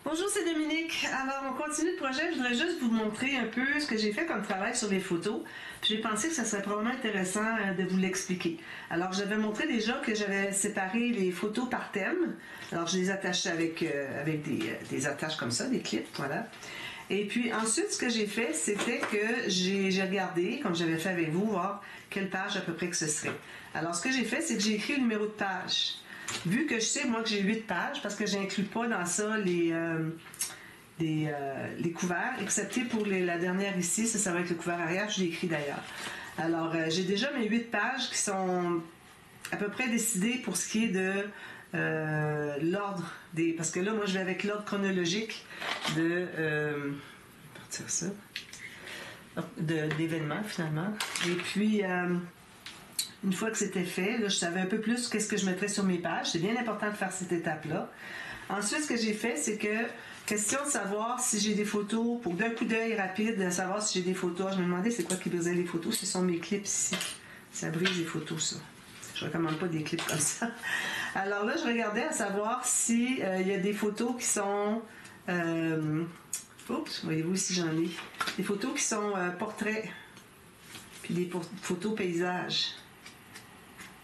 Bonjour, c'est Dominique. Alors, on continue le projet. Je voudrais juste vous montrer un peu ce que j'ai fait comme travail sur les photos. Puis j'ai pensé que ça serait probablement intéressant de vous l'expliquer. Alors, j'avais montré déjà que j'avais séparé les photos par thème. Alors, je les attachais avec des attaches comme ça, des clips, voilà. Et puis ensuite, ce que j'ai fait, c'était que j'ai regardé, comme j'avais fait avec vous, voir quelle page à peu près que ce serait. Alors, ce que j'ai fait, c'est que j'ai écrit le numéro de page. Vu que je sais, moi, que j'ai 8 pages, parce que je n'inclus pas dans ça les couverts, excepté pour la dernière ici, ça va être le couvert arrière, je l'ai écrit d'ailleurs. Alors, j'ai déjà mes 8 pages qui sont à peu près décidées pour ce qui est de l'ordre des... Parce que là, moi, je vais avec l'ordre chronologique partir ça, d'événements, finalement. Et puis... une fois que c'était fait, là, je savais un peu plus qu'est-ce que je mettrais sur mes pages. C'est bien important de faire cette étape-là. Ensuite, ce que j'ai fait, c'est que, question de savoir si j'ai des photos, pour d'un coup d'œil rapide, de savoir si j'ai des photos. Je me demandais c'est quoi qui brisait les photos. Ce sont mes clips ici. Ça brise les photos, ça. Je ne recommande pas des clips comme ça. Alors là, je regardais à savoir si il y a des photos qui sont... oups, voyez-vous si j'en ai. Des photos qui sont portraits. Puis des photos paysages.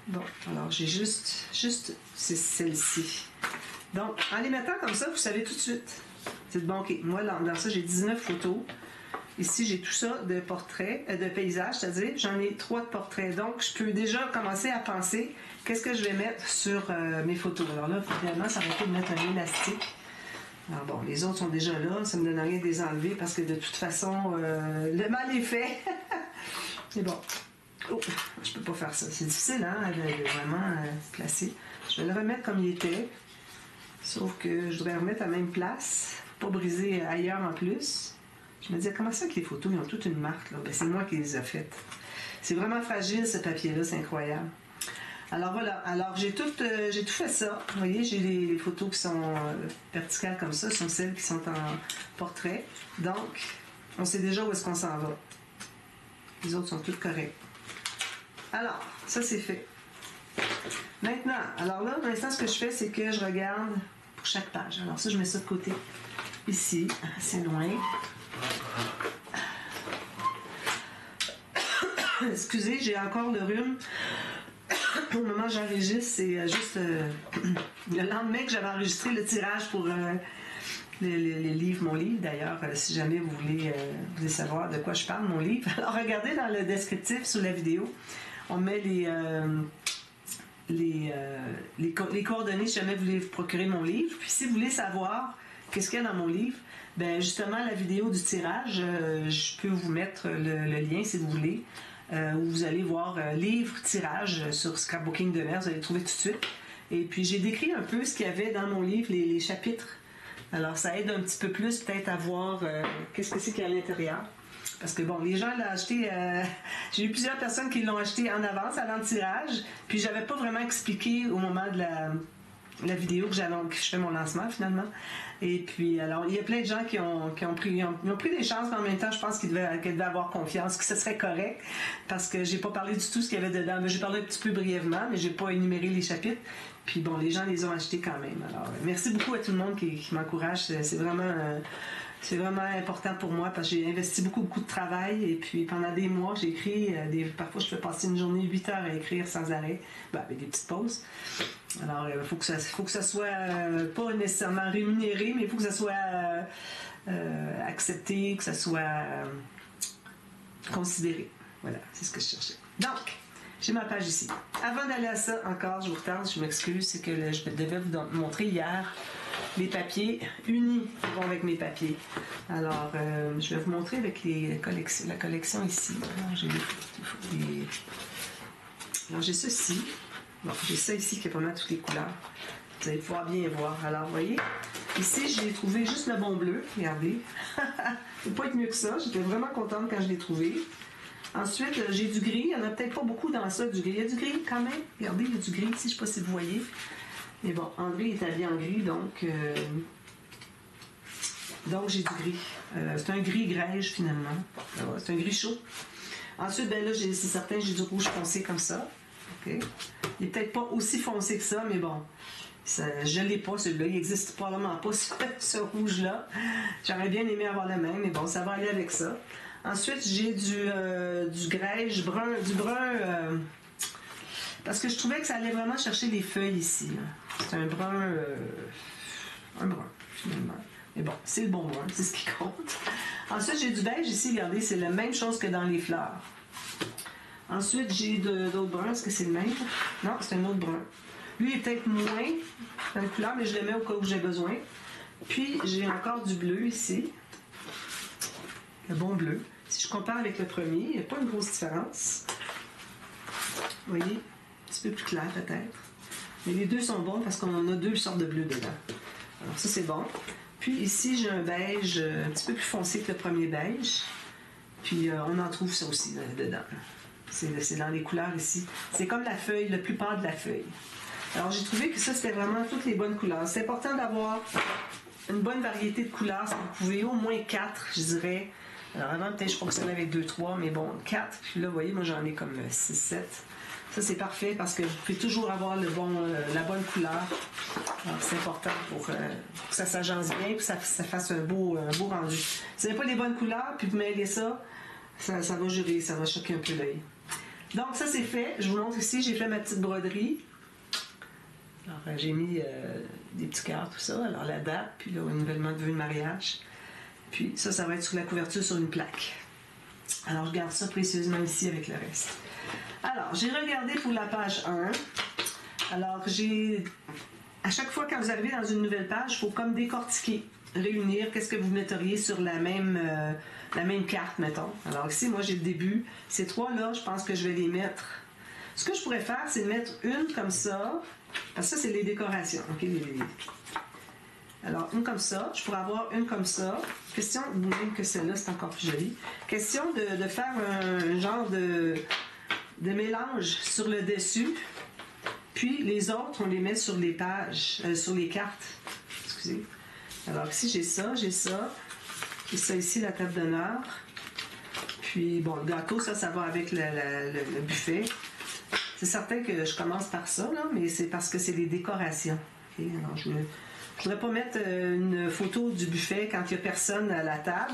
Bon, alors j'ai juste c'est celle-ci. Donc, en les mettant comme ça, vous savez tout de suite. C'est bon, ok. Moi, dans ça, j'ai 19 photos. Ici, j'ai tout ça de portraits, de paysages, c'est-à-dire j'en ai 3 de portraits. Donc, je peux déjà commencer à penser qu'est-ce que je vais mettre sur mes photos. Alors là, finalement, ça va être de mettre un élastique. Alors bon, les autres sont déjà là. Ça me donne rien de les enlever parce que de toute façon, le mal est fait. C'est bon. Oh, je peux pas faire ça. C'est difficile, hein, de vraiment placer. Je vais le remettre comme il était. Sauf que je devrais remettre à la même place. Pas briser ailleurs en plus. Je me disais, comment ça que les photos, ils ont toute une marque, là? Ben, c'est moi qui les ai faites. C'est vraiment fragile, ce papier-là. C'est incroyable. Alors voilà. Alors, j'ai tout fait ça. Vous voyez, j'ai les photos qui sont verticales comme ça. Ce sont celles qui sont en portrait. Donc, on sait déjà où est-ce qu'on s'en va. Les autres sont toutes correctes. Alors, ça c'est fait. Maintenant, alors là, pour l'instant, ce que je fais, c'est que je regarde pour chaque page. Alors ça, je mets ça de côté. Ici, c'est loin. Excusez, j'ai encore le rhume. Au moment où j'enregistre, c'est juste le lendemain que j'avais enregistré le tirage pour les livres, mon livre d'ailleurs, si jamais vous voulez savoir de quoi je parle, mon livre. Alors regardez dans le descriptif sous la vidéo. On met les coordonnées si jamais vous voulez vous procurer mon livre. Puis si vous voulez savoir qu'est-ce qu'il y a dans mon livre, ben justement la vidéo du tirage, je peux vous mettre le lien si vous voulez, où vous allez voir livre tirage sur Scrapbooking de mer, vous allez le trouver tout de suite. Et puis j'ai décrit un peu ce qu'il y avait dans mon livre, les chapitres. Alors ça aide un petit peu plus peut-être à voir qu'est-ce que c'est qu'il y a à l'intérieur. Parce que bon, les gens l'ont acheté, j'ai eu plusieurs personnes qui l'ont acheté en avance avant le tirage, puis j'avais pas vraiment expliqué au moment de la vidéo que je fais mon lancement finalement. Et puis alors, il y a plein de gens qui ont pris des chances, mais en même temps, je pense qu'ils devaient avoir confiance, que ce serait correct, parce que j'ai pas parlé du tout de ce qu'il y avait dedans. J'ai parlé un petit peu brièvement, mais j'ai pas énuméré les chapitres. Puis bon, les gens les ont achetés quand même. Alors, merci beaucoup à tout le monde qui m'encourage. C'est vraiment important pour moi parce que j'ai investi beaucoup de travail et puis pendant des mois, j'ai écrit, parfois je peux passer une journée 8 heures à écrire sans arrêt, avec des petites pauses. Alors, il faut que ça soit pas nécessairement rémunéré, mais il faut que ça soit accepté, que ça soit considéré. Voilà, c'est ce que je cherchais. Donc, j'ai ma page ici. Avant d'aller à ça, encore, je vous retarde, je m'excuse, c'est que je devais vous montrer hier les papiers unis qui vont avec mes papiers. Alors, je vais vous montrer avec la collection ici. Alors, j'ai ceci. Bon, j'ai ça ici qui est pas mal toutes les couleurs. Vous allez pouvoir bien voir. Alors, vous voyez, ici, j'ai trouvé juste le bon bleu. Regardez. Il ne peut pas être mieux que ça. J'étais vraiment contente quand je l'ai trouvé. Ensuite, j'ai du gris. Il n'y en a peut-être pas beaucoup dans ça, du gris. Il y a du gris quand même. Regardez, il y a du gris ici. Je ne sais pas si vous voyez. Mais bon, André est habillé en gris, donc j'ai du gris. C'est un gris grège, finalement. C'est un gris chaud. Ensuite, ben là, c'est certain, j'ai du rouge foncé comme ça. Okay. Il n'est peut-être pas aussi foncé que ça, mais bon. Je ne l'ai pas, celui-là. Il n'existe probablement pas, ce rouge-là. J'aurais bien aimé avoir le même, mais bon, ça va aller avec ça. Ensuite, j'ai du grège brun, parce que je trouvais que ça allait vraiment chercher les feuilles ici. C'est un brun, finalement. Mais bon, c'est le bon brun, c'est ce qui compte. Ensuite, j'ai du beige ici, regardez, c'est la même chose que dans les fleurs. Ensuite, j'ai d'autres bruns. Est-ce que c'est le même? Non, c'est un autre brun. Lui, il est peut-être moins dans la couleur, mais je le mets au cas où j'ai besoin. Puis, j'ai encore du bleu ici. Le bon bleu. Si je compare avec le premier, il n'y a pas une grosse différence. Vous voyez? Un petit peu plus clair, peut-être. Mais les deux sont bons parce qu'on a deux sortes de bleu dedans. Alors, ça, c'est bon. Puis, ici, j'ai un beige un petit peu plus foncé que le premier beige. Puis, on en trouve ça aussi dedans. C'est dans les couleurs ici. C'est comme la feuille, la plupart de la feuille. Alors, j'ai trouvé que ça, c'était vraiment toutes les bonnes couleurs. C'est important d'avoir une bonne variété de couleurs. Si vous pouvez, au moins 4, je dirais. Alors, avant, peut-être je fonctionnais avec 2, 3, mais bon, 4. Puis là, vous voyez, moi, j'en ai comme 6, 7. Ça, c'est parfait parce que vous pouvez toujours avoir la bonne couleur. Alors, c'est important pour que ça s'agence bien et que ça fasse un beau rendu. Si vous n'avez pas les bonnes couleurs, puis vous mêlez ça va jurer, ça va choquer un peu l'œil. Donc, ça, c'est fait. Je vous montre ici, j'ai fait ma petite broderie. Alors, j'ai mis des petits cœurs, tout ça. Alors, la date, puis là, renouvellement de vœux de mariage. Puis, ça va être sur la couverture sur une plaque. Alors, je garde ça précieusement ici avec le reste. Alors, j'ai regardé pour la page 1. Alors, à chaque fois quand vous arrivez dans une nouvelle page, il faut comme décortiquer, réunir, qu'est-ce que vous metteriez sur la même carte, mettons. Alors ici, moi, j'ai le début. Ces trois-là, je pense que je vais les mettre. Ce que je pourrais faire, c'est mettre une comme ça, parce que ça, c'est les décorations. OK, Alors, une comme ça. Je pourrais avoir une comme ça. Question, même que celle-là, c'est encore plus joli. Question de faire un genre de mélange sur le dessus. Puis, les autres, on les met sur les pages, sur les cartes. Excusez. Alors, ici, j'ai ça. J'ai ça ici, la table d'honneur. Puis, bon, le gâteau, ça va avec le buffet. C'est certain que je commence par ça, là, mais c'est parce que c'est des décorations. Okay? Alors, je ne voudrais pas mettre une photo du buffet quand il n'y a personne à la table,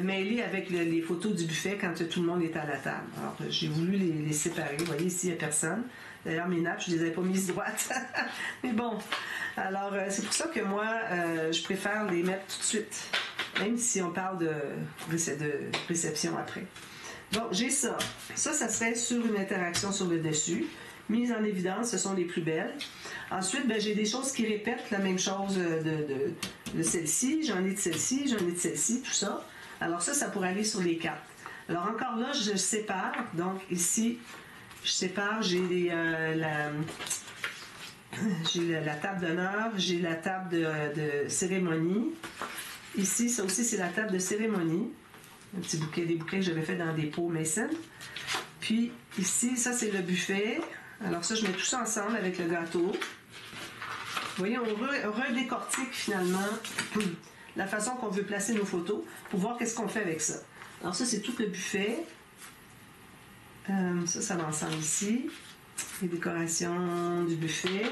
mêlée avec les photos du buffet quand tout le monde est à la table. Alors, j'ai voulu les séparer. Vous voyez, ici, il n'y a personne. D'ailleurs, mes nappes, je ne les avais pas mises droites. Mais bon, alors, c'est pour ça que moi, je préfère les mettre tout de suite, même si on parle de réception après. Donc, j'ai ça. Ça serait sur une interaction sur le dessus. Mise en évidence, ce sont les plus belles. Ensuite, j'ai des choses qui répètent la même chose de celle-ci. J'en ai de celle-ci, j'en ai de celle-ci, tout ça. Alors ça pourrait aller sur les cartes. Alors encore là, je sépare. Donc ici, je sépare, j'ai la table d'honneur, j'ai la table de cérémonie. Ici, ça aussi, c'est la table de cérémonie. Un petit bouquet, des bouquets que j'avais fait dans des pots Mason. Puis ici, ça, c'est le buffet. Alors ça, je mets tout ça ensemble avec le gâteau. Vous voyez, on redécortique finalement la façon qu'on veut placer nos photos pour voir qu'est-ce qu'on fait avec ça. Alors ça, c'est tout le buffet. Ça va ensemble ici. Les décorations du buffet.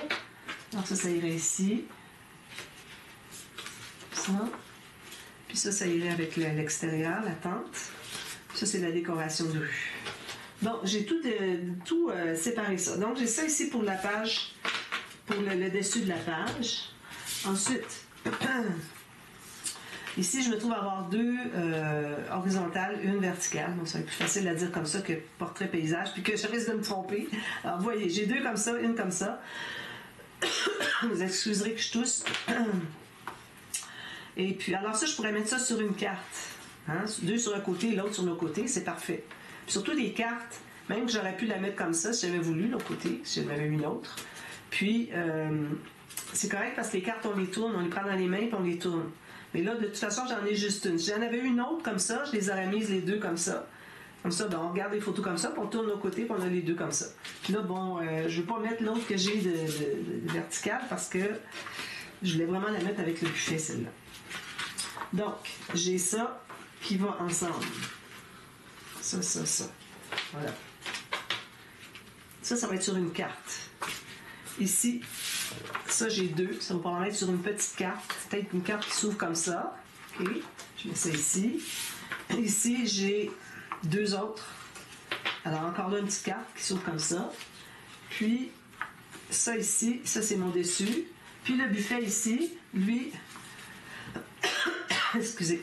Alors ça irait ici. Ça. Puis ça irait avec l'extérieur, la tente. Ça, c'est la décoration de rue. Donc, j'ai tout séparé ça. Donc, j'ai ça ici pour la page, pour le dessus de la page. Ensuite, ici, je me trouve avoir deux horizontales, une verticale. Donc, ça va être plus facile à dire comme ça que portrait paysage, puis que je risque de me tromper. Alors, vous voyez, j'ai deux comme ça, une comme ça. Vous excuserez que je tousse. Et puis, alors ça, je pourrais mettre ça sur une carte. Hein? Deux sur un côté, l'autre sur l'autre côté, c'est parfait. Puis surtout des cartes, même que j'aurais pu la mettre comme ça si j'avais voulu, l'autre côté, si j'en avais une autre. Puis, c'est correct parce que les cartes, on les tourne, on les prend dans les mains et on les tourne. Mais là, de toute façon, j'en ai juste une. Si j'en avais une autre comme ça, je les aurais mises les deux comme ça. Comme ça, on regarde les photos comme ça, puis on tourne nos côtés, puis on a les deux comme ça. Puis là, bon, je ne veux pas mettre l'autre que j'ai de verticale parce que je voulais vraiment la mettre avec le buffet, celle-là. Donc, j'ai ça qui va ensemble. Ça. Voilà. Ça va être sur une carte. Ici, Ça, j'ai deux. Ça va pouvoir mettre sur une petite carte. Peut-être une carte qui s'ouvre comme ça. OK. Je mets ça ici. Ici, j'ai deux autres. Alors, encore là, une petite carte qui s'ouvre comme ça. Puis, ça ici, ça, c'est mon dessus. Puis, le buffet ici, lui... Excusez.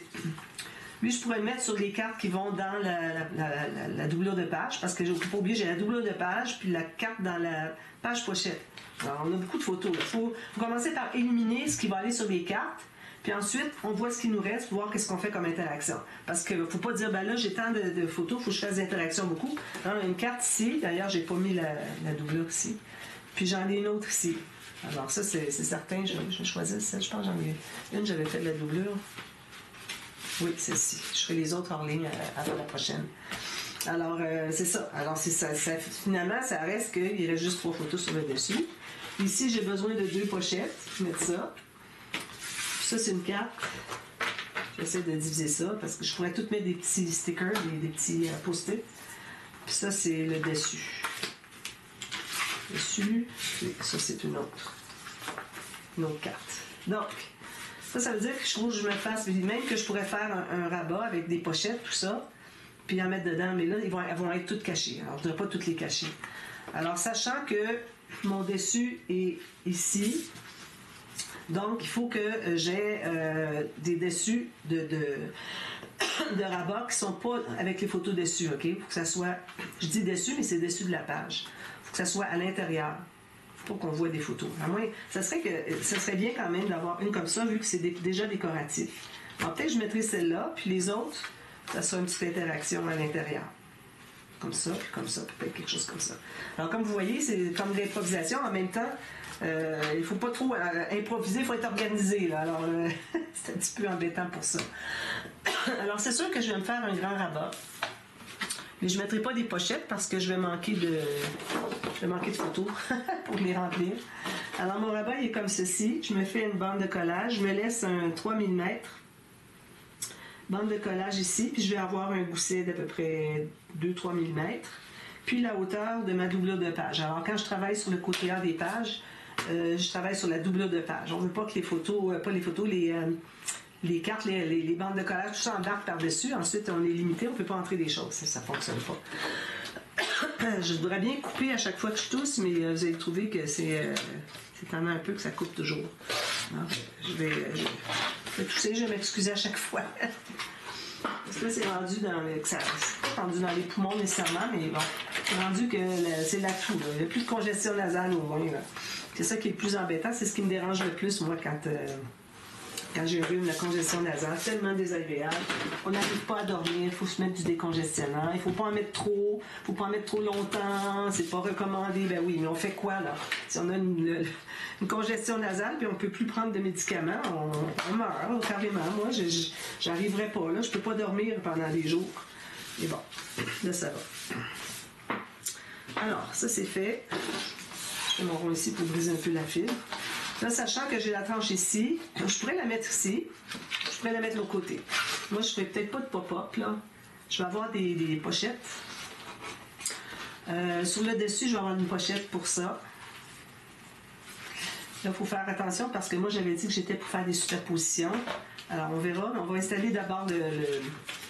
Lui, je pourrais le mettre sur les cartes qui vont dans la doublure de page, parce que je ne faut pas oublier, j'ai la doublure de page, puis la carte dans la page pochette. Alors, on a beaucoup de photos. Il faut commencer par éliminer ce qui va aller sur les cartes, puis ensuite, on voit ce qui nous reste pour voir qu'est-ce qu'on fait comme interaction. Parce qu'il ne faut pas dire, ben là, j'ai tant de photos, il faut que je fasse des interactions beaucoup. Alors, on a une carte ici. D'ailleurs, j'ai pas mis la doublure ici. Puis, j'en ai une autre ici. Alors, ça, c'est certain. Je vais choisir celle. Je pense que j'en ai une. J'avais fait de la doublure. Oui, celle-ci. Je ferai les autres en ligne avant la prochaine. Alors, c'est ça. Alors, c'est ça. Finalement, ça reste qu'il reste juste 3 photos sur le dessus. Ici, j'ai besoin de 2 pochettes. Je vais mettre ça. Ça, c'est une carte. J'essaie de diviser ça parce que je pourrais tout mettre des petits stickers, des petits post-it. Puis ça, c'est le dessus. Dessus. Et ça, c'est une autre carte. Donc, ça veut dire que je trouve que je me fasse, même que je pourrais faire un rabat avec des pochettes, tout ça, puis en mettre dedans, mais là, elles vont être toutes cachées. Alors, je ne devrais pas toutes les cacher. Alors, sachant que mon dessus est ici, donc, il faut que j'ai des dessus de rabat qui ne sont pas avec les photos dessus, OK? Il faut que ça soit, je dis dessus, mais c'est dessus de la page. Il faut que ça soit à l'intérieur. Pour qu'on voit des photos. À moins, ça serait bien quand même d'avoir une comme ça, vu que c'est déjà décoratif. Alors peut-être que je mettrai celle-là, puis les autres, ça sera une petite interaction à l'intérieur. Comme ça, puis comme ça, peut-être quelque chose comme ça. Alors comme vous voyez, c'est comme de l'improvisation. En même temps, il ne faut pas trop improviser, il faut être organisé. Là. Alors c'est un petit peu embêtant pour ça. Alors c'est sûr que je vais me faire un grand rabat. Mais je ne mettrai pas des pochettes parce que je vais manquer de photos pour les remplir. Alors, mon rabat il est comme ceci. Je me fais une bande de collage. Je me laisse un 3 mm. Bande de collage ici. Puis, je vais avoir un gousset d'à peu près 2-3 mm. Puis, la hauteur de ma doublure de page. Alors, quand je travaille sur le côté A des pages, je travaille sur la doublure de page. On ne veut pas que les photos, les cartes, les bandes de collage, tout ça embarque par-dessus. Ensuite, on est limité, on ne peut pas entrer des choses. Ça ne fonctionne pas. Je voudrais bien couper à chaque fois que je tousse, mais vous allez trouver que c'est tellement un peu que ça coupe toujours. Alors, je vais tousser, je vais m'excuser à chaque fois. Parce que là, c'est rendu dans les poumons nécessairement, mais bon, c'est rendu que c'est l'atout. Il n'y a plus de congestion nasale au moins. C'est ça qui est le plus embêtant. C'est ce qui me dérange le plus, moi, quand j'ai eu la congestion nasale, tellement désagréable. On n'arrive pas à dormir, il faut se mettre du décongestionnant. Il ne faut pas en mettre trop, il ne faut pas en mettre trop longtemps, c'est pas recommandé. Ben oui, mais on fait quoi là? Si on a une congestion nasale puis on ne peut plus prendre de médicaments, on meurt carrément. Moi, je n'arriverai pas là, je ne peux pas dormir pendant des jours. Mais bon, là ça va. Alors, ça c'est fait. Je fais mon rond ici pour briser un peu la fibre. Là, sachant que j'ai la tranche ici, je pourrais la mettre ici, je pourrais la mettre de l'autre côté. Moi, je ne ferai peut-être pas de pop-up, là. Je vais avoir des pochettes. Sur le dessus, je vais avoir une pochette pour ça. Là, il faut faire attention parce que moi, j'avais dit que j'étais pour faire des superpositions. Alors, on verra. On va installer d'abord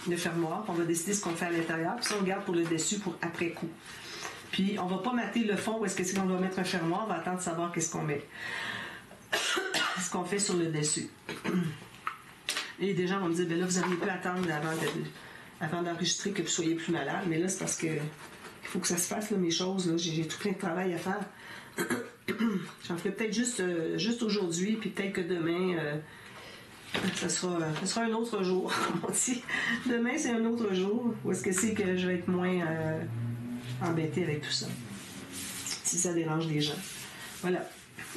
le fermoir. On va décider ce qu'on fait à l'intérieur. Puis ça, on garde pour le dessus pour après coup. Puis, on ne va pas mater le fond où est-ce que c'est qu'on doit mettre un fermoir. On va attendre de savoir qu'est-ce qu'on met. Ce qu'on fait sur le dessus. Et des gens vont me dire, ben là, vous auriez pu attendre avant d'enregistrer que vous soyez plus malade. Mais là, c'est parce que il faut que ça se fasse, là, mes choses. Là. J'ai tout plein de travail à faire. J'en ferai peut-être juste aujourd'hui, puis peut-être que demain, ça sera un autre jour, comme on dit. Demain, c'est un autre jour. Où est-ce que c'est que je vais être moins embêtée avec tout ça? Si ça dérange les gens. Voilà.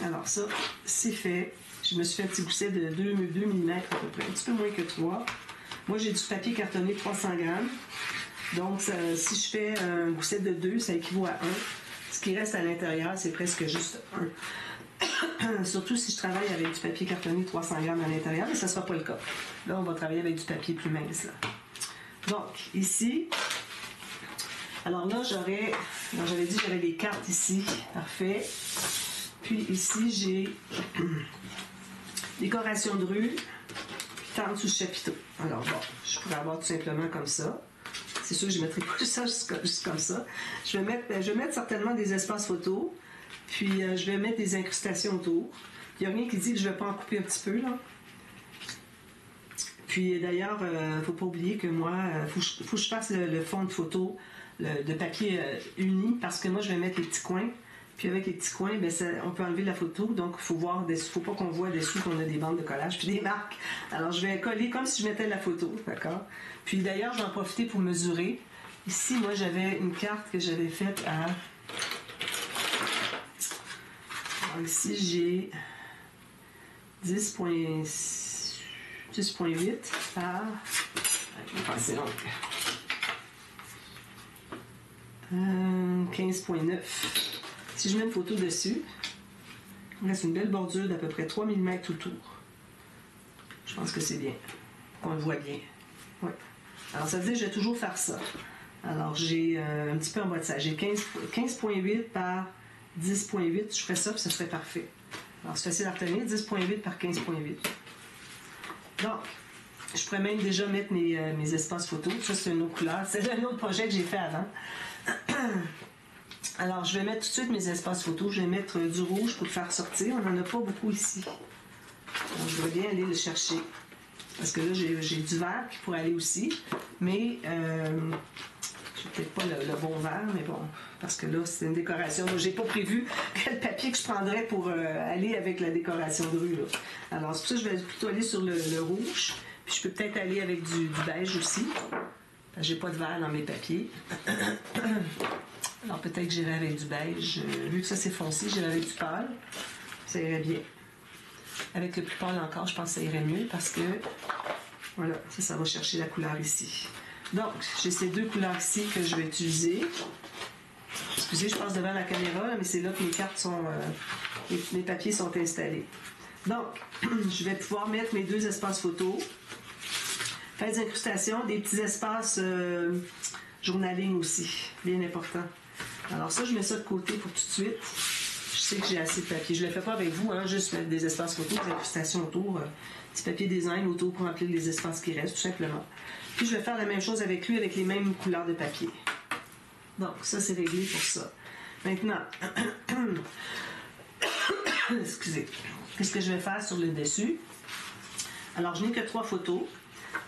Alors ça, c'est fait. Je me suis fait un petit gousset de 2 mm à peu près, un petit peu moins que 3. Moi, j'ai du papier cartonné 300 grammes. Donc, si je fais un gousset de 2, ça équivaut à 1. Ce qui reste à l'intérieur, c'est presque juste 1. Surtout si je travaille avec du papier cartonné 300 grammes à l'intérieur, mais ça ne sera pas le cas. Là, on va travailler avec du papier plus mince. Là. Donc, ici, alors là, j'avais dit que j'avais des cartes ici. Parfait. Puis ici, j'ai décoration de rue, puis tente sous chapiteau. Alors bon, je pourrais avoir tout simplement comme ça. C'est sûr que je ne mettrai pas ça juste comme ça. Je vais mettre certainement des espaces photos, puis je vais mettre des incrustations autour. Il n'y a rien qui dit que je ne vais pas en couper un petit peu, là. Puis d'ailleurs, il ne faut pas oublier que moi, il faut que je fasse le fond de photo de papier uni, parce que moi, je vais mettre les petits coins. Puis avec les petits coins, ben on peut enlever la photo, donc il faut pas qu'on voit dessous qu'on a des bandes de collage puis des marques. Alors je vais coller comme si je mettais la photo, d'accord? Puis d'ailleurs, je vais en profiter pour mesurer. Ici, moi, j'avais une carte que j'avais faite à... Alors ici, j'ai 10.8 par... C'est long. 15.9. Si je mets une photo dessus, il reste une belle bordure d'à peu près 3 mm tout le tour. Je pense que c'est bien, qu'on le voit bien. Ouais. Alors ça veut dire que je vais toujours faire ça. Alors j'ai un petit peu en bas de ça. J'ai 15.8 par 10.8. Je ferais ça, puis ça serait parfait. Alors c'est facile à retenir, 10.8 par 15.8. Donc, je pourrais même déjà mettre mes espaces photos. Ça, c'est une autre couleur. C'est un autre projet que j'ai fait avant. Alors, je vais mettre tout de suite mes espaces photos. Je vais mettre du rouge pour le faire sortir. On n'en a pas beaucoup ici. Alors, je devrais bien aller le chercher. Parce que là, j'ai du vert qui pourrait aller aussi. Mais, j'ai peut-être pas le bon vert, mais bon. Parce que là, c'est une décoration. Moi, j'ai pas prévu quel papier que je prendrais pour aller avec la décoration de rue, là. Alors, c'est pour ça que je vais plutôt aller sur le rouge. Puis, je peux peut-être aller avec du beige aussi. J'ai pas de vert dans mes papiers. Alors peut-être que j'irai avec du beige. Vu que ça c'est foncé, j'irai avec du pâle. Ça irait bien. Avec le plus pâle encore, je pense que ça irait mieux parce que voilà, ça va chercher la couleur ici. Donc, j'ai ces deux couleurs ici que je vais utiliser. Excusez, je passe devant la caméra, là, mais c'est là que mes cartes sont... mes papiers sont installés. Donc, je vais pouvoir mettre mes deux espaces photos. Faire des incrustations, des petits espaces journaling aussi, bien important. Alors ça, je mets ça de côté pour tout de suite. Je sais que j'ai assez de papier. Je ne le fais pas avec vous, hein, juste mettre des espaces photos, des incrustations autour, petit papier design autour pour remplir les espaces qui restent, tout simplement. Puis je vais faire la même chose avec lui, avec les mêmes couleurs de papier. Donc ça, c'est réglé pour ça. Maintenant, excusez, qu'est-ce que je vais faire sur le dessus? Alors, je n'ai que 3 photos.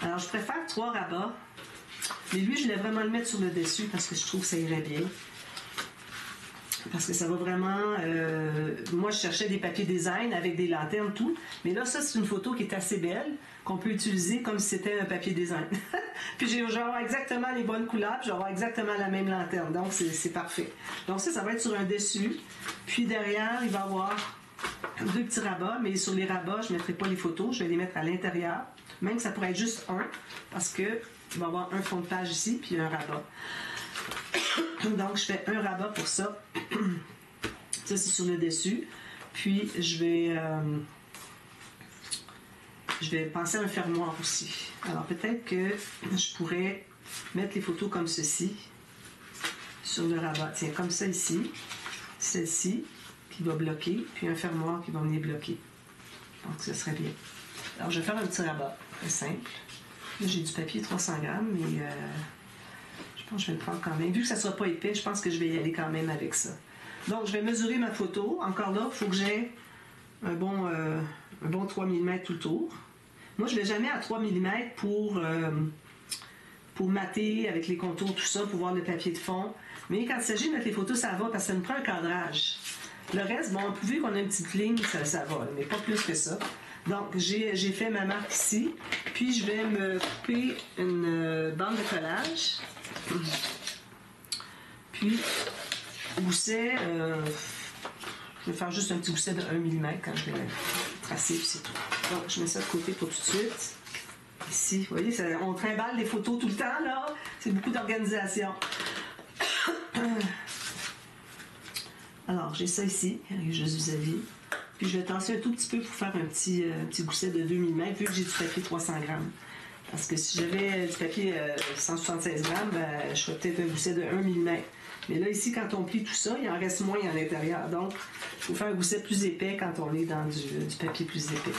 Alors, je préfère 3 rabats. Mais lui, je voulais vraiment le mettre sur le dessus parce que je trouve que ça irait bien. Parce que ça va vraiment... moi, je cherchais des papiers design avec des lanternes, tout. Mais là, ça, c'est une photo qui est assez belle, qu'on peut utiliser comme si c'était un papier design. Puis, je vais avoir exactement les bonnes couleurs, puis je vais avoir exactement la même lanterne. Donc, c'est parfait. Donc, ça va être sur un dessus. Puis, derrière, il va y avoir 2 petits rabats. Mais sur les rabats, je ne mettrai pas les photos. Je vais les mettre à l'intérieur. Même que ça pourrait être juste un, parce que il va y avoir un fond de page ici, puis un rabat. Donc, je fais un rabat pour ça. Ça, c'est sur le dessus. Puis, je vais penser à un fermoir aussi. Alors, peut-être que je pourrais mettre les photos comme ceci sur le rabat. Tiens, comme ça ici. Celle-ci qui va bloquer, puis un fermoir qui va venir bloquer. Donc, ce serait bien. Alors, je vais faire un petit rabat. Très simple. Là, j'ai du papier 300 grammes, mais je pense que je vais le prendre quand même. Vu que ça ne sera pas épais, je pense que je vais y aller quand même avec ça. Donc, je vais mesurer ma photo. Encore là, il faut que j'aie un bon 3 mm tout le tour. Moi, je ne vais jamais à 3 mm pour mater avec les contours, tout ça, pour voir le papier de fond. Mais quand il s'agit de mettre les photos, ça va, parce que ça me prend un cadrage. Le reste, bon, vu qu'on a une petite ligne, ça va, mais pas plus que ça. Donc, j'ai fait ma marque ici. Puis, je vais me couper une bande de collage. Puis, gousset, je vais faire juste un petit gousset de 1 mm quand je vais tracer, puis c'est tout. Donc, je mets ça de côté pour tout de suite. Ici, vous voyez, on trimballe des photos tout le temps, là. C'est beaucoup d'organisation. Alors, j'ai ça ici, juste vis-à-vis. Puis je vais tasser un tout petit peu pour faire un petit gousset de 2 mm, vu que j'ai du papier 300 grammes. Parce que si j'avais du papier 176 grammes, je ferais peut-être un gousset de 1 mm. Mais là, ici, quand on plie tout ça, il en reste moins à l'intérieur. Donc, il faut faire un gousset plus épais quand on est dans du papier plus épais.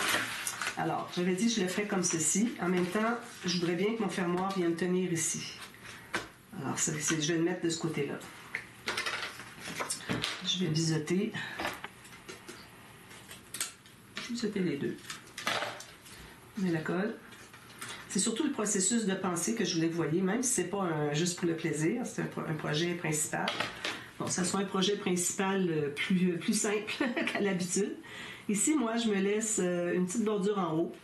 Alors, j'avais dit que je le ferais comme ceci. En même temps, je voudrais bien que mon fermoir vienne tenir ici. Alors, je vais le mettre de ce côté-là. Je vais biseauter. Biseauter les deux. On met la colle. C'est surtout le processus de pensée que je voulais que vous voyez, même si ce n'est pas juste pour le plaisir, c'est un projet principal. Bon, ça soit un projet principal plus simple qu'à l'habitude. Ici, moi, je me laisse une petite bordure en haut,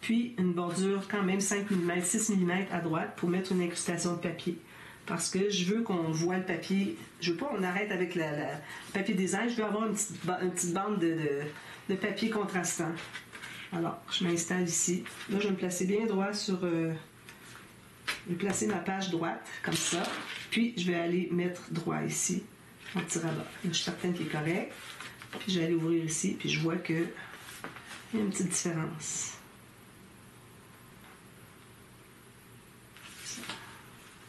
puis une bordure quand même 5 mm, 6 mm à droite pour mettre une incrustation de papier. Parce que je veux qu'on voit le papier. Je veux pas qu'on arrête avec le papier design, je veux avoir une petite bande de papier contrastant. Alors, je m'installe ici. Là, je vais me placer bien droit sur... je vais placer ma page droite, comme ça. Puis, je vais aller mettre droit ici, mon petit rabat. Là, je suis certaine qu'il est correct. Puis, je vais aller ouvrir ici, puis je vois qu'il y a une petite différence.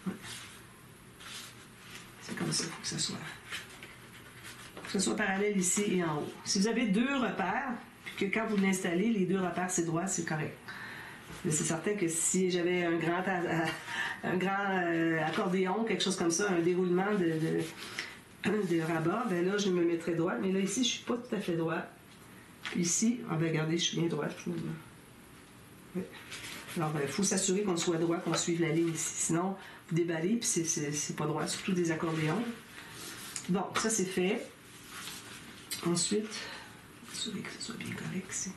Ouais. C'est comme ça, il faut que ça soit. Faut que ça soit parallèle ici et en haut. Si vous avez deux repères, que quand vous l'installez, les deux repères, c'est droit, c'est correct. Mais c'est certain que si j'avais un grand accordéon, quelque chose comme ça, un déroulement de rabat, ben là, je me mettrais droit. Mais là, ici, je ne suis pas tout à fait droit. Puis ici, ben, regardez, je suis bien droite. Ouais. Alors, il faut s'assurer qu'on soit droit, qu'on suive la ligne ici. Sinon, vous déballez, puis c'est pas droit, surtout des accordéons. Bon, ça, c'est fait. Ensuite... que ce soit bien correct ici.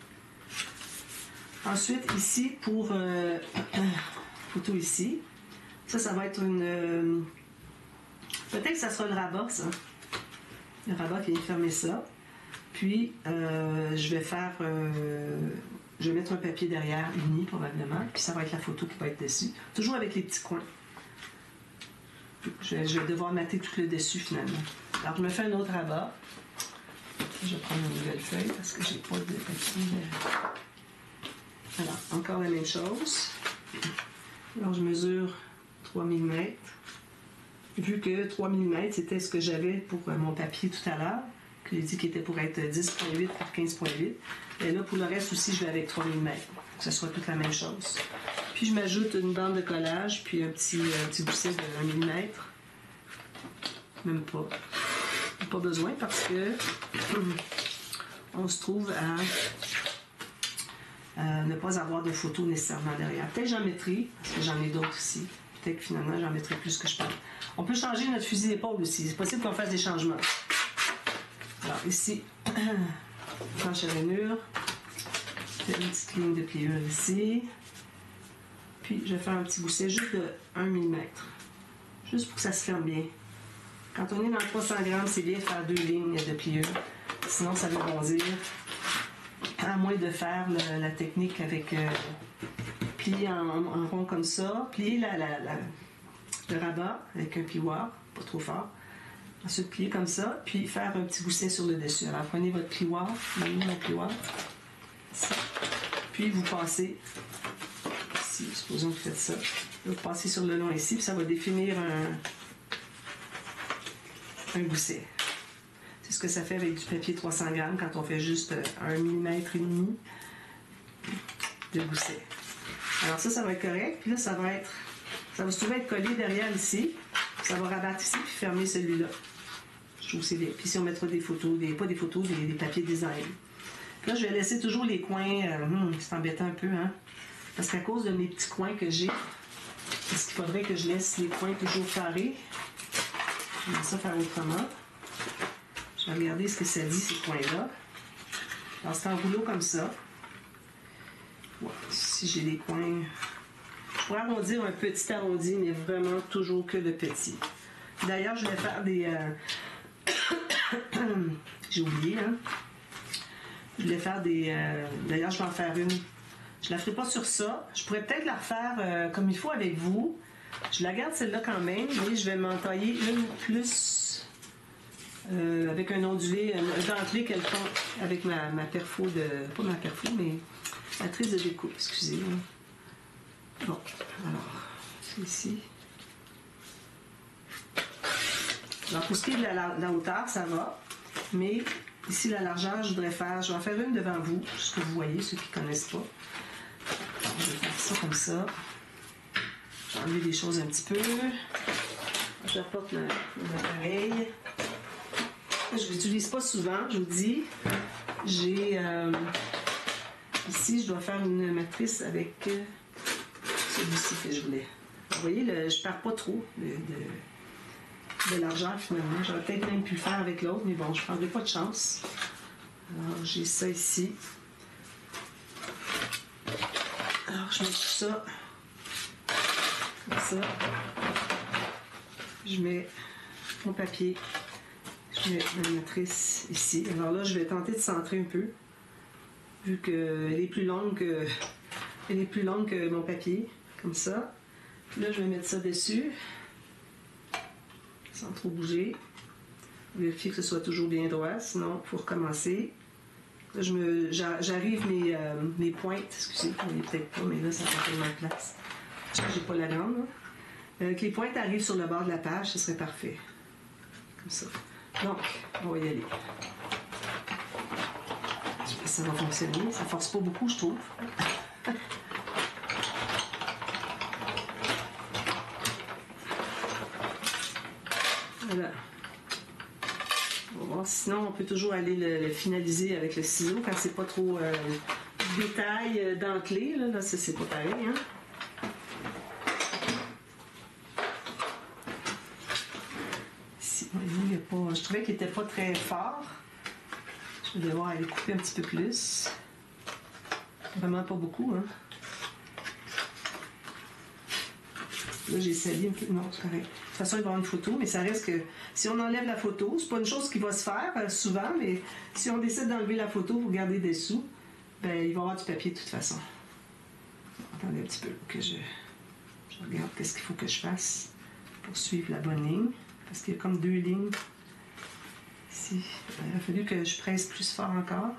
Ensuite, ici, pour photo ici, ça va être une... peut-être que ça sera le rabat, ça. Le rabat qui vient fermer ça. Puis, je vais faire... je vais mettre un papier derrière, uni probablement, puis ça va être la photo qui va être dessus. Toujours avec les petits coins. Je vais devoir mater tout le dessus, finalement. Alors, je me fais un autre rabat. Je vais prendre une nouvelle feuille parce que j'ai pas de papier. Alors, encore la même chose. Alors, je mesure 3 mm. Vu que 3 mm, c'était ce que j'avais pour mon papier tout à l'heure, que j'ai dit qu'il était pour être 10.8 par 15.8. Et là, pour le reste aussi, je vais avec 3 mm. Que ce soit toute la même chose. Puis, je m'ajoute une bande de collage, puis un petit gousset de 1 mm. Même pas. Pas besoin parce que on se trouve à ne pas avoir de photos nécessairement derrière. Peut-être j'en mettrai, parce que j'en ai d'autres ici. Peut-être que finalement j'en mettrai plus que je parle. On peut changer notre fusil d'épaule aussi. C'est possible qu'on fasse des changements. Alors ici, planche à rainure. Une petite ligne de pliure ici. Puis je vais faire un petit gousset juste de 1 mm. Juste pour que ça se ferme bien. Quand on est dans 300 grammes, c'est bien de faire 2 lignes de pliure. Sinon, ça va bondir. À moins de faire la technique avec plier en rond comme ça. Plier le rabat avec un plioir, pas trop fort. Ensuite, plier comme ça, puis faire un petit gousset sur le dessus. Alors, prenez votre plioir, mon plioir. Ça. Puis, vous passez ici. Supposons que vous faites ça. Vous passez sur le long ici, puis ça va définir un gousset. C'est ce que ça fait avec du papier 300 grammes quand on fait juste 1 mm et demi de gousset. Alors ça va être correct. Puis là, ça va se trouver être collé derrière ici. Ça va rabattre ici puis fermer celui-là. Je trouve que c'est bien. Puis si on mettra des photos, pas des photos, des papiers design. Puis là, je vais laisser toujours les coins. C'est embêtant un peu, hein? Parce qu'à cause de mes petits coins que j'ai, est-ce qu'il faudrait que je laisse les coins toujours carrés? Je vais ça faire autrement. Je vais regarder ce que ça dit, ces coins-là. Alors, c'est en rouleau comme ça. Ouais, si j'ai des coins... Je pourrais arrondir un petit arrondi, mais vraiment toujours que le petit. D'ailleurs, je vais faire des... J'ai oublié, hein? Je vais faire des... D'ailleurs, je vais en faire une. Je la ferai pas sur ça. Je pourrais peut-être la refaire comme il faut avec vous. Je la garde celle-là quand même, mais je vais m'en tailler une plus avec un ondulé, un dentelé quelconque avec ma perfo de... Pas ma perfo, mais ma trice de découpe, excusez. Bon, alors, c'est ici. Alors, pour ce qui est de la hauteur, ça va. Mais ici, la largeur, je vais en faire une devant vous, ce que vous voyez, ceux qui ne connaissent pas. Alors, je vais faire ça comme ça. J'ai enlevé des choses un petit peu. J'apporte mon appareil. Je ne l'utilise pas souvent, je vous dis. J'ai... ici, je dois faire une matrice avec celui-ci que je voulais. Vous voyez, je ne perds pas trop de largeur finalement. J'aurais peut-être même pu le faire avec l'autre, mais bon, je ne prendrai pas de chance. Alors, j'ai ça ici. Alors, je mets tout ça. Comme ça. Je mets mon papier. Je mets ma matrice ici. Alors là, je vais tenter de centrer un peu, vu qu'elle est plus longue que mon papier, comme ça. Là, je vais mettre ça dessus, sans trop bouger. Vérifier que ce soit toujours bien droit, sinon il faut recommencer. Là, j'arrive mes pointes, excusez, vous voyez peut-être pas, mais là, ça prend tellement de place. J'ai pas la grande, là. Que les pointes arrivent sur le bord de la page, ce serait parfait. Comme ça. Donc, on va y aller. J'espère que ça va fonctionner. Ça force pas beaucoup, je trouve. Voilà. On va voir. Sinon, on peut toujours aller le finaliser avec le ciseau quand c'est pas trop détail dentelé. Là, ça, c'est pas pareil, hein? Je trouvais qu'il n'était pas très fort. Je vais devoir aller couper un petit peu plus. Vraiment pas beaucoup, hein. Là, j'ai sali un peu. Non, c'est correct. De toute façon, il va y avoir une photo, mais ça reste que si on enlève la photo, c'est pas une chose qui va se faire souvent, mais si on décide d'enlever la photo, vous regardez dessous, ben il va y avoir du papier de toute façon. Attendez un petit peu que je regarde qu'est-ce qu'il faut que je fasse pour suivre la bonne ligne. Parce qu'il y a comme deux lignes ici. Il a fallu que je presse plus fort encore.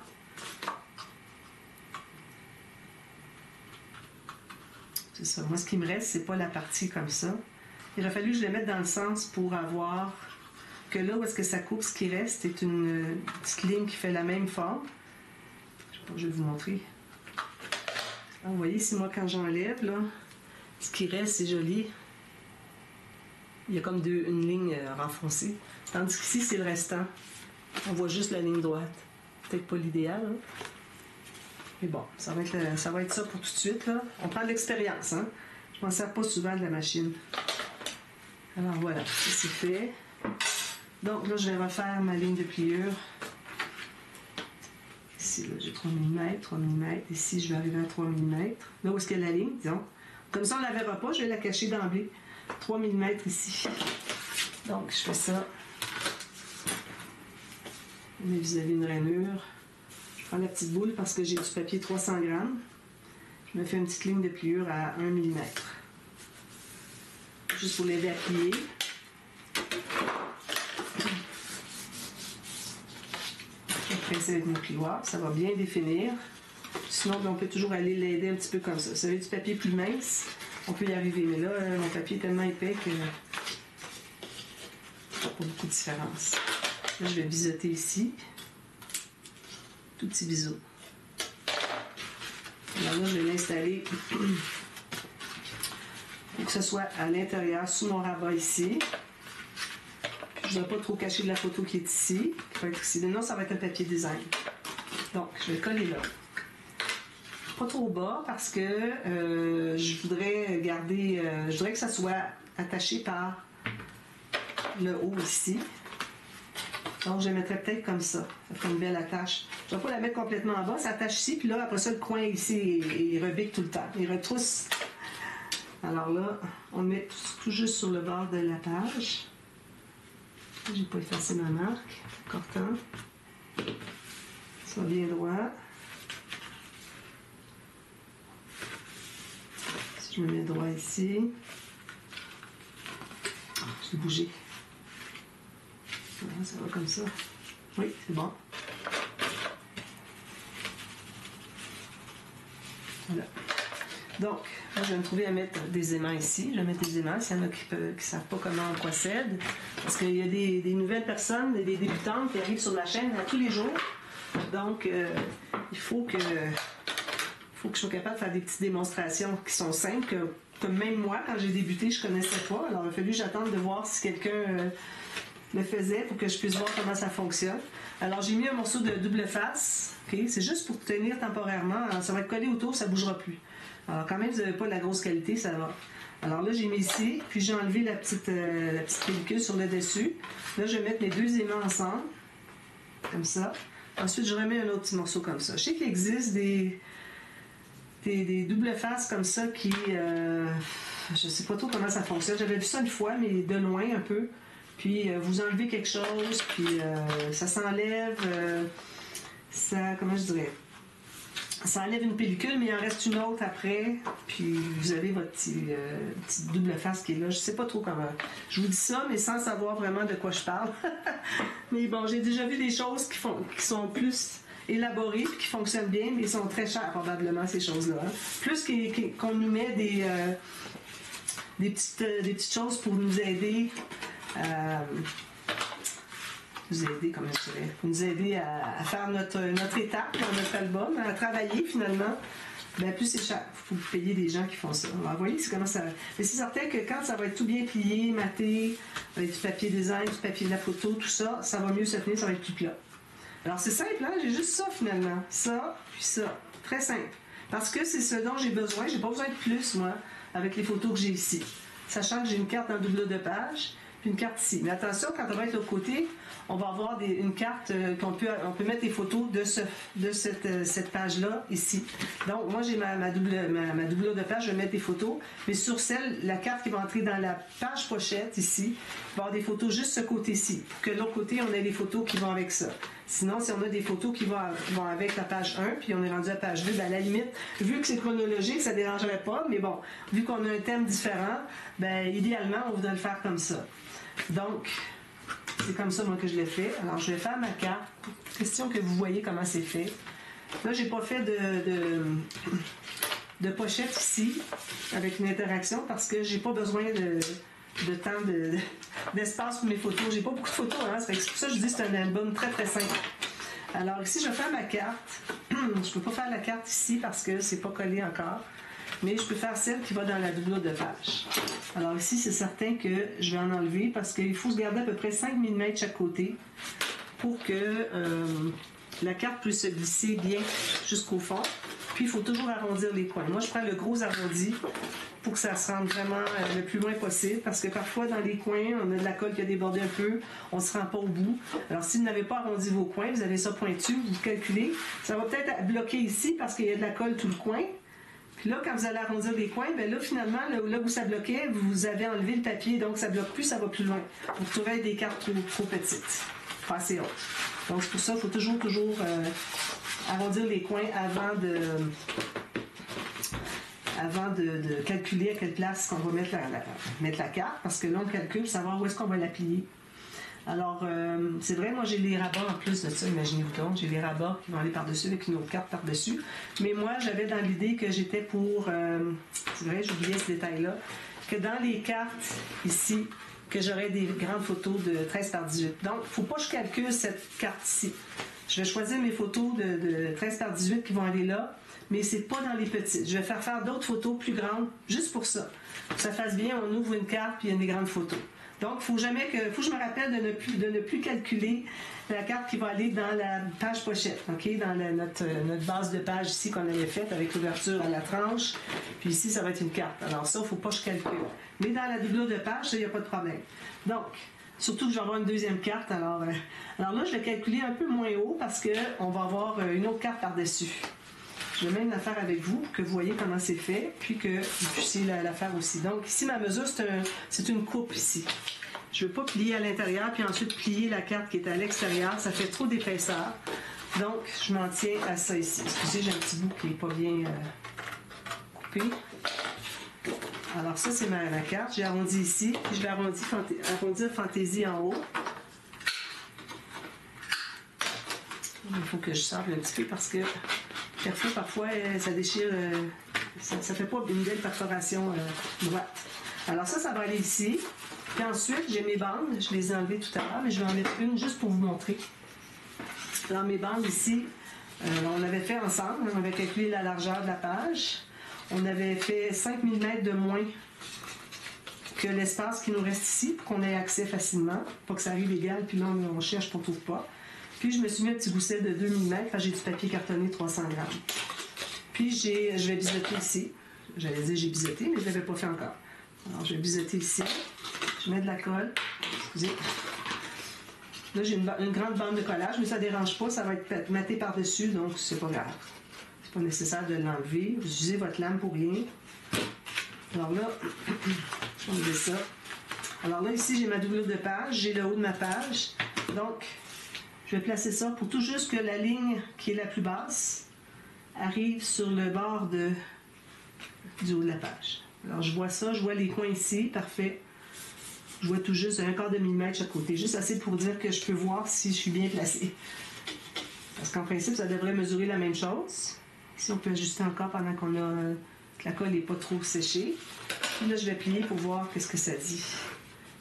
C'est ça. Moi, ce qui me reste, c'est pas la partie comme ça. Il a fallu que je le mette dans le sens pour avoir que là où est-ce que ça coupe, ce qui reste, c'est une petite ligne qui fait la même forme. Je sais pas, je vais vous montrer. Alors, vous voyez, si moi, quand j'enlève, là, ce qui reste, c'est joli. Il y a comme une ligne renfoncée. Tandis qu'ici, c'est le restant. On voit juste la ligne droite. Peut-être pas l'idéal, hein? Mais bon, ça va être ça pour tout de suite, là. On prend de l'expérience, hein? Je m'en sers pas souvent de la machine. Alors voilà, ça c'est fait. Donc là, je vais refaire ma ligne de pliure. Ici, là, j'ai 3 mm, 3 mm. Ici, je vais arriver à 3 mm. Là où est-ce qu'il y a la ligne, disons. Comme ça, on ne la verra pas, je vais la cacher d'emblée. 3 mm ici. Donc, je fais ça. Mais vis-à-vis une rainure. Je prends la petite boule parce que j'ai du papier 300 grammes. Je me fais une petite ligne de pliure à 1 mm. Juste pour l'aider à plier. Je vais presser avec mon plioir. Ça va bien définir. Sinon, on peut toujours aller l'aider un petit peu comme ça. Si vous avez du papier plus mince, on peut y arriver. Mais là, mon papier est tellement épais que pas beaucoup de différence. Là, je vais biseauter ici. Tout petit biseau. Alors là, je vais l'installer pour que ce soit à l'intérieur, sous mon rabat ici. Je ne vais pas trop cacher de la photo qui est ici. Qui va être ici. Maintenant, ça va être un papier design. Donc, je vais le coller là. Pas trop bas parce que je voudrais garder... je voudrais que ça soit attaché par le haut ici. Donc, je la mettrais peut-être comme ça. Ça fait une belle attache. Je ne vais pas la mettre complètement en bas. Ça attache ici. Puis là, après ça, le coin ici, il rebique tout le temps. Il retrousse. Alors là, on le met tout juste sur le bord de la page. J'ai pas effacé ma marque. Important. Soit bien droit. Si je me mets droit ici. Je l'ai bougé. Voilà, ça va comme ça. Oui, c'est bon. Voilà. Donc, moi, je vais me trouver à mettre des aimants ici. Je vais mettre des aimants s'il y en a qui ne savent pas comment on procède. Parce qu'il y a des nouvelles personnes, des débutantes qui arrivent sur ma chaîne tous les jours. Donc, il faut que je sois capable de faire des petites démonstrations qui sont simples, comme même moi, quand j'ai débuté, je ne connaissais pas. Alors, il a fallu que j'attende de voir si quelqu'un le faisait pour que je puisse voir comment ça fonctionne. Alors, j'ai mis un morceau de double face. Okay? C'est juste pour tenir temporairement. Alors, ça va être collé autour, ça ne bougera plus. Alors, quand même, vous n'avez pas la grosse qualité, ça va. Alors là, j'ai mis ici, puis j'ai enlevé la petite pellicule sur le dessus. Là, je vais mettre mes deux aimants ensemble, comme ça. Ensuite, je remets un autre petit morceau comme ça. Je sais qu'il existe des doubles faces comme ça qui... je sais pas trop comment ça fonctionne. J'avais vu ça une fois, mais de loin un peu. Puis vous enlevez quelque chose, puis ça s'enlève... ça, comment je dirais? Ça enlève une pellicule, mais il en reste une autre après. Puis vous avez votre petite double face qui est là. Je sais pas trop comment. Je vous dis ça, mais sans savoir vraiment de quoi je parle. Mais bon, j'ai déjà vu des choses qui sont plus élaborées et qui fonctionnent bien, mais sont très chères probablement, ces choses-là. Hein. Plus qu'on nous met des petites choses pour nous aider comment je dirais, pour nous aider à faire notre étape dans notre album, à travailler finalement, bien plus c'est cher. Il faut payer des gens qui font ça. Alors, vous voyez, c'est comment ça va. Mais c'est certain que quand ça va être tout bien plié, maté, avec du papier design, du papier de la photo, tout ça, ça va mieux se tenir, ça va être plus plat. Alors c'est simple, hein? J'ai juste ça finalement. Ça, puis ça. Très simple. Parce que c'est ce dont j'ai besoin. J'ai pas besoin de plus, moi, avec les photos que j'ai ici. Sachant que j'ai une carte en double de page, puis une carte ici. Mais attention, quand on va être de l'autre côté, on va avoir une carte on peut mettre les photos de cette page-là ici. Donc, moi, j'ai ma double de page, je vais mettre des photos, mais sur la carte qui va entrer dans la page pochette ici, il va y avoir des photos juste ce côté-ci, pour que de l'autre côté, on ait les photos qui vont avec ça. Sinon, si on a des photos qui vont avec la page 1, puis on est rendu à la page 2, ben à la limite, vu que c'est chronologique, ça ne dérangerait pas, mais bon, vu qu'on a un thème différent, ben idéalement, on voudrait le faire comme ça. Donc, c'est comme ça, moi, que je l'ai fait. Alors, je vais faire ma carte. Question que vous voyez comment c'est fait. Là, j'ai pas fait de pochette ici, avec une interaction, parce que j'ai pas besoin de temps d'espace pour mes photos. J'ai pas beaucoup de photos, hein. C'est pour ça que je dis que c'est un album très, très simple. Alors, ici, je vais faire ma carte. Je peux pas faire la carte ici parce que c'est pas collé encore. Mais je peux faire celle qui va dans la doublure de page. Alors ici, c'est certain que je vais en enlever parce qu'il faut se garder à peu près 5 mm de chaque côté pour que la carte puisse se glisser bien jusqu'au fond. Puis, il faut toujours arrondir les coins. Moi, je prends le gros arrondi pour que ça se rende vraiment le plus loin possible parce que parfois, dans les coins, on a de la colle qui a débordé un peu, on ne se rend pas au bout. Alors, si vous n'avez pas arrondi vos coins, vous avez ça pointu, vous calculez. Ça va peut-être bloquer ici parce qu'il y a de la colle tout le coin. Puis là, quand vous allez arrondir les coins, bien là, finalement, là où ça bloquait, vous avez enlevé le papier, donc ça ne bloque plus, ça va plus loin. Vous trouverez des cartes trop petites, pas assez hautes. Donc, c'est pour ça qu'il faut toujours arrondir les coins avant de calculer à quelle place qu'on va mettre la carte, parce que là, on calcule, savoir où est-ce qu'on va la plier. Alors, c'est vrai, moi, j'ai les rabats en plus de ça, imaginez-vous donc. J'ai les rabats qui vont aller par-dessus avec une autre carte par-dessus. Mais moi, j'avais dans l'idée que j'étais pour... c'est vrai, j'oubliais ce détail-là. Que dans les cartes, ici, que j'aurais des grandes photos de 13 par 18. Donc, il ne faut pas que je calcule cette carte-ci. Je vais choisir mes photos de 13 par 18 qui vont aller là, mais c'est pas dans les petites. Je vais faire d'autres photos plus grandes, juste pour ça. Pour que ça fasse bien, on ouvre une carte puis il y a des grandes photos. Donc, faut que je me rappelle de ne plus calculer la carte qui va aller dans la page pochette, OK? Dans notre base de page ici qu'on avait faite avec l'ouverture à la tranche. Puis ici, ça va être une carte. Alors ça, il ne faut pas que je calcule. Mais dans la doublure de page, ça, il n'y a pas de problème. Donc, surtout que je vais avoir une deuxième carte. Alors là, je vais calculer un peu moins haut parce qu'on va avoir une autre carte par-dessus. Je vais même la faire avec vous pour que vous voyez comment c'est fait, puis que vous puissiez la faire aussi. Donc ici, ma mesure, c'est une coupe ici. Je ne veux pas plier à l'intérieur, puis ensuite plier la carte qui est à l'extérieur. Ça fait trop d'épaisseur. Donc, je m'en tiens à ça ici. Excusez, j'ai un petit bout qui n'est pas bien coupé. Alors ça, c'est ma carte. J'ai arrondi ici, puis je vais arrondir Fantaisie en haut. Il faut que je sorte un petit peu parce que parfois, ça déchire ça ne fait pas une belle perforation droite. Alors ça va aller ici. Puis ensuite, j'ai mes bandes. Je les ai enlevées tout à l'heure, mais je vais en mettre une juste pour vous montrer. Dans mes bandes ici, on avait fait ensemble, on avait calculé la largeur de la page. On avait fait 5 mm de moins que l'espace qui nous reste ici pour qu'on ait accès facilement, pas que ça arrive égal, puis là on cherche, on ne trouve pas. Puis je me suis mis un petit gousset de 2 mm, j'ai du papier cartonné 300 grammes. Puis je vais biseauter ici. J'allais dire j'ai biseauté, mais je ne l'avais pas fait encore. Alors je vais biseauter ici. Je mets de la colle. Excusez. Là j'ai une grande bande de collage, mais ça ne dérange pas, ça va être maté par-dessus, donc c'est pas grave. C'est pas nécessaire de l'enlever. Vous utilisez votre lame pour rien. Alors là, je vais enlever ça. Alors là, ici, j'ai ma doublure de page, j'ai le haut de ma page. Donc, je vais placer ça pour tout juste que la ligne qui est la plus basse arrive sur le bord du haut de la page. Alors, je vois ça, je vois les coins ici, parfait. Je vois tout juste un quart de millimètre chaque côté, juste assez pour dire que je peux voir si je suis bien placée. Parce qu'en principe, ça devrait mesurer la même chose. Ici, on peut ajuster encore pendant qu'on a... que la colle n'est pas trop séchée. Puis là, je vais plier pour voir qu'est-ce que ça dit.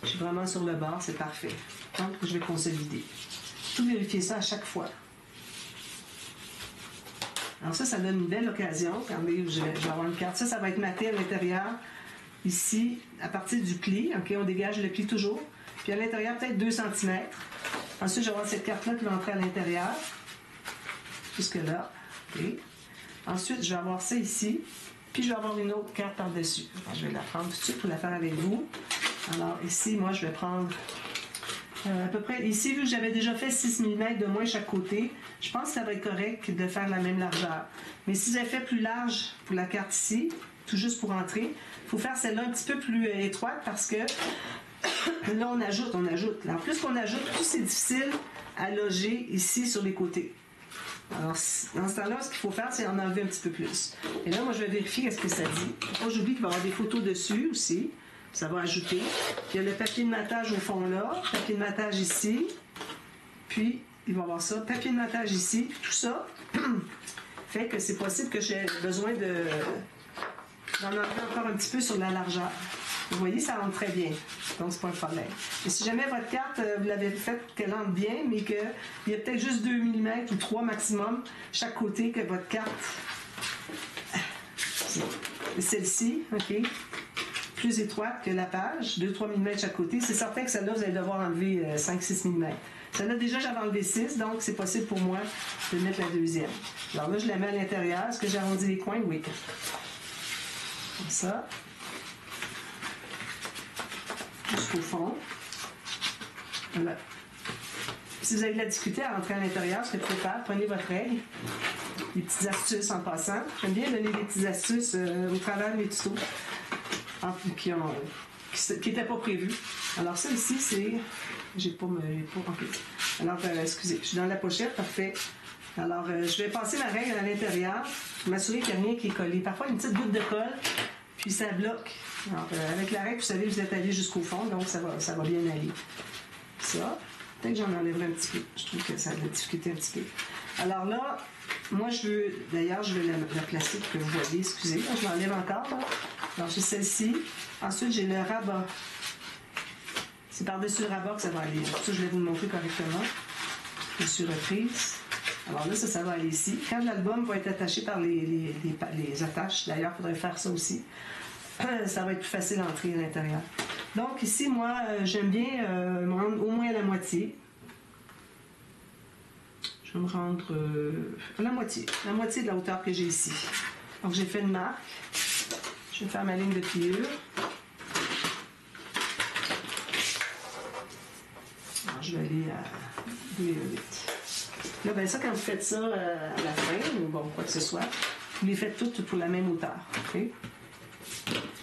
Je suis vraiment sur le bord, c'est parfait. Donc, je vais consolider. Tout vérifier ça à chaque fois. Alors ça donne une belle occasion. Regardez, je vais avoir une carte. Ça va être maté à l'intérieur. Ici, à partir du pli. OK, on dégage le pli toujours. Puis à l'intérieur, peut-être 2 cm. Ensuite, je vais avoir cette carte-là qui va entrer à l'intérieur. Jusque là. OK. Ensuite, je vais avoir ça ici. Puis je vais avoir une autre carte par-dessus. Je vais la prendre tout de suite pour la faire avec vous. Alors ici, moi, je vais prendre à peu près... Ici, vu que j'avais déjà fait 6 mm de moins chaque côté, je pense que ça va être correct de faire la même largeur. Mais si j'avais fait plus large pour la carte ici, tout juste pour entrer, il faut faire celle-là un petit peu plus étroite parce que là, on ajoute. En plus qu'on ajoute, plus c'est difficile à loger ici sur les côtés. Alors, dans ce temps-là, ce qu'il faut faire, c'est en enlever un petit peu plus. Et là, moi, je vais vérifier ce que ça dit. Moi, j'oublie qu'il va y avoir des photos dessus aussi. Ça va ajouter. Il y a le papier de matage au fond là, papier de matage ici. Puis, il va y avoir ça, papier de matage ici. Tout ça fait que c'est possible que j'ai besoin d'en enlever encore un petit peu sur la largeur. Vous voyez, ça rentre très bien. Donc, c'est pas un problème. Et si jamais votre carte, vous l'avez faite qu'elle entre bien, mais qu'il y a peut-être juste 2 mm ou 3 maximum chaque côté que votre carte, celle-ci, OK, plus étroite que la page, 2-3 mm chaque côté, c'est certain que celle-là, vous allez devoir enlever 5-6 mm. Celle-là, déjà, j'avais enlevé 6, donc c'est possible pour moi de mettre la deuxième. Alors là, je la mets à l'intérieur. Est-ce que j'ai arrondi les coins? Oui. Comme ça. Jusqu'au fond. Voilà. Si vous avez de la difficulté à rentrer à l'intérieur, ce que vous pouvez faire, prenez votre règle. Des petites astuces en passant. J'aime bien donner des petites astuces au travers de mes tutos qui n'étaient pas prévus. Alors ça ici, c'est... J'ai pas... OK. Alors, excusez, je suis dans la pochette, parfait. Alors, je vais passer ma règle à l'intérieur, m'assurer qu'il n'y a rien qui est collé. Parfois, une petite goutte de colle, puis ça bloque. Alors, avec la règle, vous savez, vous êtes allé jusqu'au fond, donc ça va bien aller. Ça, peut-être que j'en enlèverai un petit peu. Je trouve que ça a de la difficulté un petit peu. Alors là, moi, je vais la placer pour que vous voyez. Excusez, là, je l'enlève encore. Là. Alors, j'ai celle-ci. Ensuite, j'ai le rabat. C'est par-dessus le rabat que ça va aller. Ça, je vais vous le montrer correctement. Je suis reprise. Alors là, ça va aller ici. Quand l'album va être attaché par les attaches, d'ailleurs, il faudrait faire ça aussi. Ça va être plus facile à entrer à l'intérieur. Donc ici, moi, j'aime bien me rendre au moins à la moitié. Je vais me rendre à la moitié de la hauteur que j'ai ici. Donc j'ai fait une marque. Je vais faire ma ligne de pliure. Alors, je vais aller à 2,8. Là, ben ça, quand vous faites ça à la fin, ou bon, quoi que ce soit, vous les faites toutes pour la même hauteur. Okay?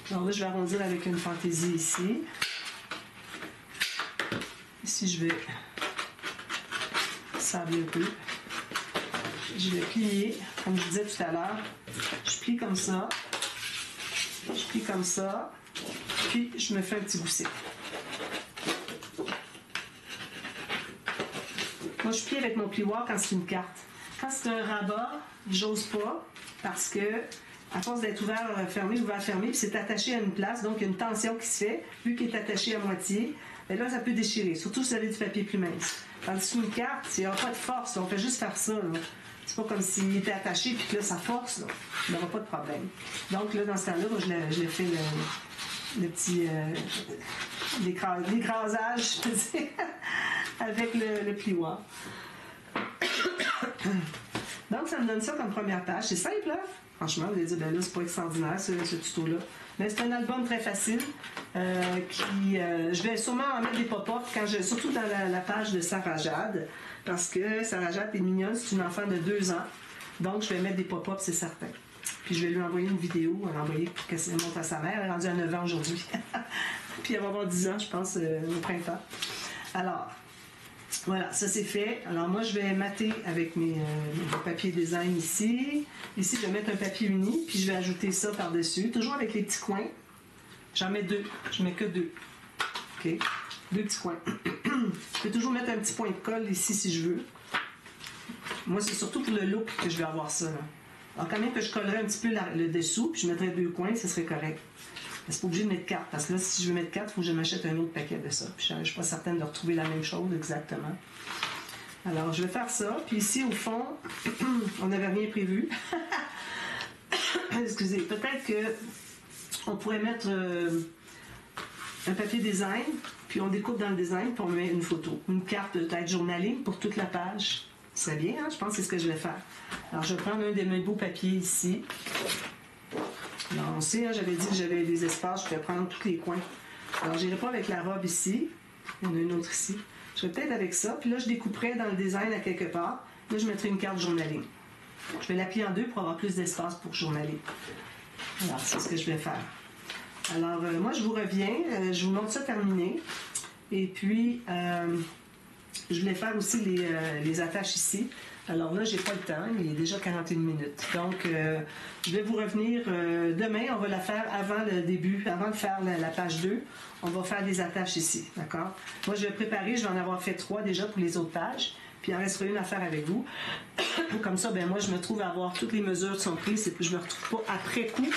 Alors là, je vais arrondir avec une fantaisie ici. Ici, je vais sabler un peu. Je vais plier, comme je disais tout à l'heure. Je plie comme ça. Je plie comme ça. Puis, je me fais un petit gousset. Moi, je plie avec mon plioir quand c'est une carte. Quand c'est un rabat, j'ose pas parce que à force d'être ouvert, fermé, puis c'est attaché à une place, donc il y a une tension qui se fait, vu qu'il est attaché à moitié, et là, ça peut déchirer, surtout si vous avez du papier plus mince. Tandis que une carte, il n'y aura pas de force, on fait juste faire ça, là. C'est pas comme s'il était attaché, puis que là, ça force, là. Il n'y aura pas de problème. Donc là, dans ce temps-là, je l'ai fait le petit l'écrasage, je peux dire, avec le plioir. Donc, ça me donne ça comme première page. C'est simple, là. Franchement, vous allez dire, ben là, c'est pas extraordinaire, ce tuto-là. Mais c'est un album très facile. Je vais sûrement en mettre des pop-up, surtout dans la page de Sarah Jade, parce que Sarah Jade est mignonne, c'est une enfant de 2 ans. Donc, je vais mettre des pop-up, c'est certain. Puis, je vais lui envoyer une vidéo, pour qu'elle montre à sa mère. Elle est rendue à 9 ans aujourd'hui. Puis, elle va avoir 10 ans, je pense, au printemps. Alors, voilà, ça c'est fait. Alors moi, je vais mater avec mes papiers design ici. Ici, je vais mettre un papier uni, puis je vais ajouter ça par-dessus, toujours avec les petits coins. J'en mets 2. Je mets que 2. OK? 2 petits coins. Je peux toujours mettre un petit point de colle ici si je veux. Moi, c'est surtout pour le look que je vais avoir ça, là. Alors, quand même que je collerais un petit peu le dessous, puis je mettrais 2 coins, ce serait correct. Mais c'est pas obligé de mettre 4, parce que là, si je veux mettre 4, il faut que je m'achète un autre paquet de ça. Puis je ne suis pas certaine de retrouver la même chose exactement. Alors, je vais faire ça. Puis ici, au fond, on n'avait rien prévu. Excusez. Peut-être qu'on pourrait mettre un papier design, puis on découpe dans le design, puis on met une photo. Une carte peut-être journaling pour toute la page. C'est bien, hein? Je pense que c'est ce que je vais faire. Alors, je vais prendre un de mes beaux papiers ici. Alors, on sait, hein, j'avais dit que j'avais des espaces, je vais prendre tous les coins. Alors, je n'irai pas avec la robe ici. Il y en a une autre ici. Je vais peut-être avec ça. Puis là, je découperai dans le design à quelque part. Là, je mettrai une carte journaling. Je vais la plier en 2 pour avoir plus d'espace pour journaling. Alors, c'est ce que je vais faire. Alors, moi, je vous reviens. Je vous montre ça terminé. Et puis, je voulais faire aussi les attaches ici. Alors là, j'ai pas le temps, il est déjà 41 minutes. Donc, je vais vous revenir demain. On va la faire avant le début, avant de faire la page 2. On va faire des attaches ici, d'accord? Moi, je vais préparer, je vais en avoir fait 3 déjà pour les autres pages. Puis il en restera une à faire avec vous. Comme ça, ben moi, je me trouve à avoir toutes les mesures qui sont prises. Et puis je me retrouve pas après coup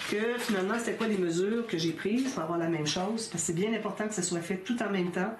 que finalement, c'était quoi les mesures que j'ai prises pour avoir la même chose. Parce que c'est bien important que ça soit fait tout en même temps.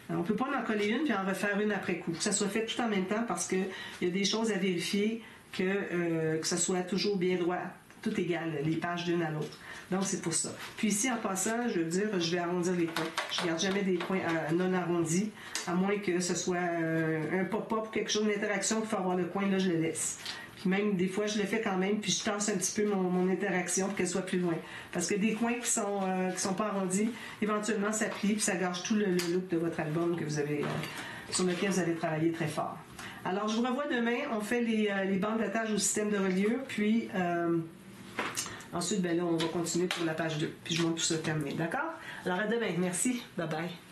On ne peut pas en coller une puis en refaire une après coup. Que ça soit fait tout en même temps parce qu'il y a des choses à vérifier que ça soit toujours bien droit, tout égal, les pages d'une à l'autre. Donc, c'est pour ça. Puis ici, en passant, je veux dire, je vais arrondir les points. Je ne garde jamais des points non arrondis, à moins que ce soit un pop-up ou quelque chose d'interaction qu'il faut avoir le coin, là, je le laisse. Puis même, des fois, je le fais quand même, puis je tasse un petit peu mon interaction pour qu'elle soit plus loin. Parce que des coins qui sont pas arrondis, éventuellement, ça plie, puis ça gâche tout le look de votre album que vous avez, sur lequel vous avez travaillé très fort. Alors, je vous revois demain. On fait les bandes d'attache au système de reliure, puis ensuite, ben là, on va continuer pour la page 2. Puis je montre tout ça terminé. D'accord? Alors, à demain. Merci. Bye-bye.